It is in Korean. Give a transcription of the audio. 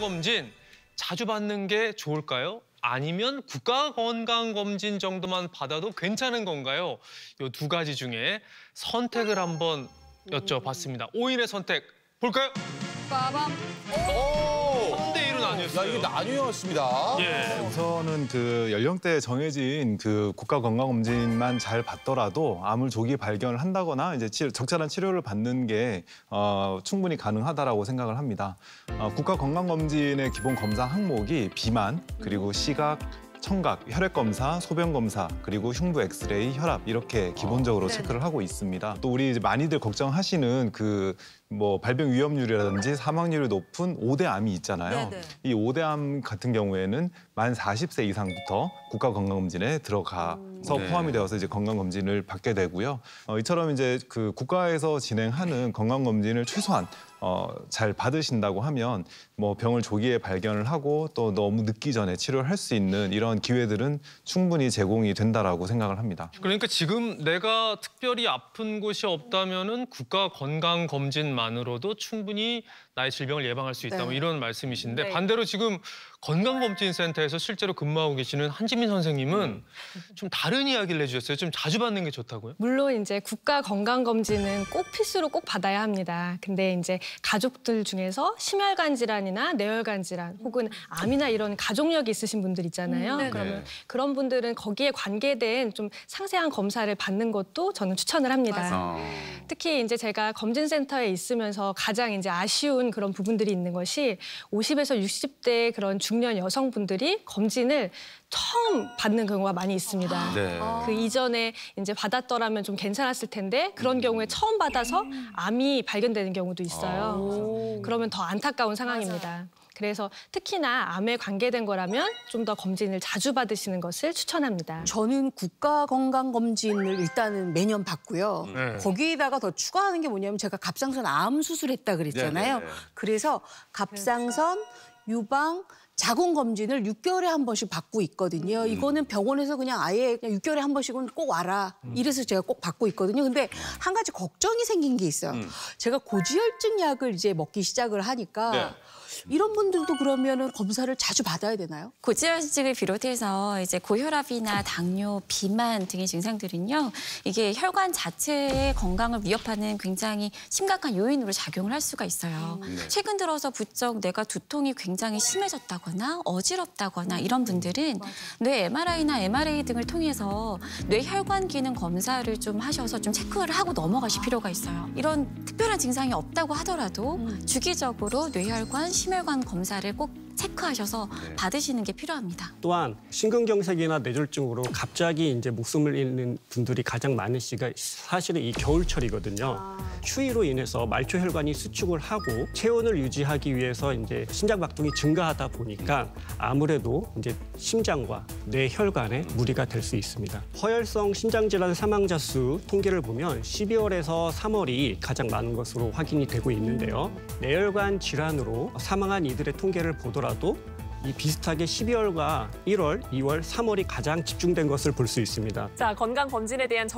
건강검진 자주 받는 게 좋을까요? 아니면 국가건강검진 정도만 받아도 괜찮은 건가요? 이 두 가지 중에 선택을 한번 여쭤봤습니다. 5인의 선택 볼까요? 빠밤. 3대 1은 아니었어요. 야, 이게 나뉘었습니다. 예. 우선은 그 연령대에 정해진 그 국가 건강검진만 잘 받더라도 암을 조기 발견을 한다거나 이제 적절한 치료를 받는 게 충분히 가능하다라고 생각을 합니다. 국가 건강검진의 기본 검사 항목이 비만 그리고 시각, 청각, 혈액 검사, 소변 검사, 그리고 흉부 엑스레이, 혈압 이렇게 기본적으로 체크를 하고 있습니다. 또 우리 이제 많이들 걱정하시는 그 뭐 발병 위험률이라든지 사망률이 높은 5대 암이 있잖아요. 네네. 이 5대 암 같은 경우에는 만 40세 이상부터 국가 건강검진에 들어가서 포함이 되어서 이제 건강검진을 받게 되고요. 이처럼 이제 그 국가에서 진행하는 건강검진을 최소한 잘 받으신다고 하면 뭐 병을 조기에 발견을 하고 또 너무 늦기 전에 치료를 할 수 있는 이런 기회들은 충분히 제공이 된다라고 생각을 합니다. 그러니까 지금 내가 특별히 아픈 곳이 없다면은 국가 건강검진만으로도 충분히 나의 질병을 예방할 수 있다. 뭐 이런 말씀이신데 반대로 지금 건강검진센터에서 실제로 근무하고 계시는 한지민 선생님은 좀 다른 이야기를 해주셨어요. 좀 자주 받는 게 좋다고요? 물론 이제 국가 건강검진은 꼭 필수로 꼭 받아야 합니다. 근데 이제 가족들 중에서 심혈관 질환이나 뇌혈관 질환 혹은 암이나 이런 가족력이 있으신 분들 있잖아요. 그러면 그런 분들은 거기에 관계된 좀 상세한 검사를 받는 것도 저는 추천을 합니다. 특히 이제 제가 검진센터에 있으면서 가장 이제 아쉬운 그런 부분들이 있는 것이 50에서 60대 그런 중년 여성분들이 검진을 처음 받는 경우가 많이 있습니다. 네. 그 이전에 이제 받았더라면 좀 괜찮았을 텐데 그런 경우에 처음 받아서 암이 발견되는 경우도 있어요. 그러면 더 안타까운 상황입니다. 그래서 특히나 암에 관계된 거라면 좀 더 검진을 자주 받으시는 것을 추천합니다. 저는 국가건강검진을 일단은 매년 받고요. 거기에다가 더 추가하는 게 뭐냐면 제가 갑상선 암 수술했다 그랬잖아요. 그래서 갑상선, 유방, 자궁 검진을 6개월에 한 번씩 받고 있거든요. 이거는 병원에서 그냥 아예 그냥 6개월에 한 번씩은 꼭 와라. 이래서 제가 꼭 받고 있거든요. 근데 한 가지 걱정이 생긴 게 있어요. 제가 고지혈증 약을 이제 먹기 시작을 하니까 이런 분들도 그러면은 검사를 자주 받아야 되나요? 고지혈증을 비롯해서 이제 고혈압이나 당뇨, 비만 등의 증상들은요. 이게 혈관 자체의 건강을 위협하는 굉장히 심각한 요인으로 작용을 할 수가 있어요. 최근 들어서 부쩍 뇌가 두통이 굉장히 심해졌다거나 어지럽다거나 이런 분들은 뇌 MRI나 MRA 등을 통해서 뇌 혈관 기능 검사를 좀 하셔서 좀 체크를 하고 넘어가실 필요가 있어요. 이런 특별한 증상이 없다고 하더라도 주기적으로 뇌혈관, 심혈관 검사를 꼭 체크하셔서 받으시는 게 필요합니다. 또한 심근경색이나 뇌졸중으로 갑자기 이제 목숨을 잃는 분들이 가장 많은 시기가 사실은 이 겨울철이거든요. 추위로 인해서 말초 혈관이 수축을 하고 체온을 유지하기 위해서 이제 심장박동이 증가하다 보니까 아무래도 이제 심장과 뇌 혈관에 무리가 될 수 있습니다. 허혈성 심장질환 사망자 수 통계를 보면 12월에서 3월이 가장 많은 것으로 확인이 되고 있는데요. 뇌혈관 질환으로 사망한 이들의 통계를 보더라도 이 비슷하게 12월과 1월, 2월, 3월이 가장 집중된 것을 볼 수 있습니다. 자, 건강검진에 대한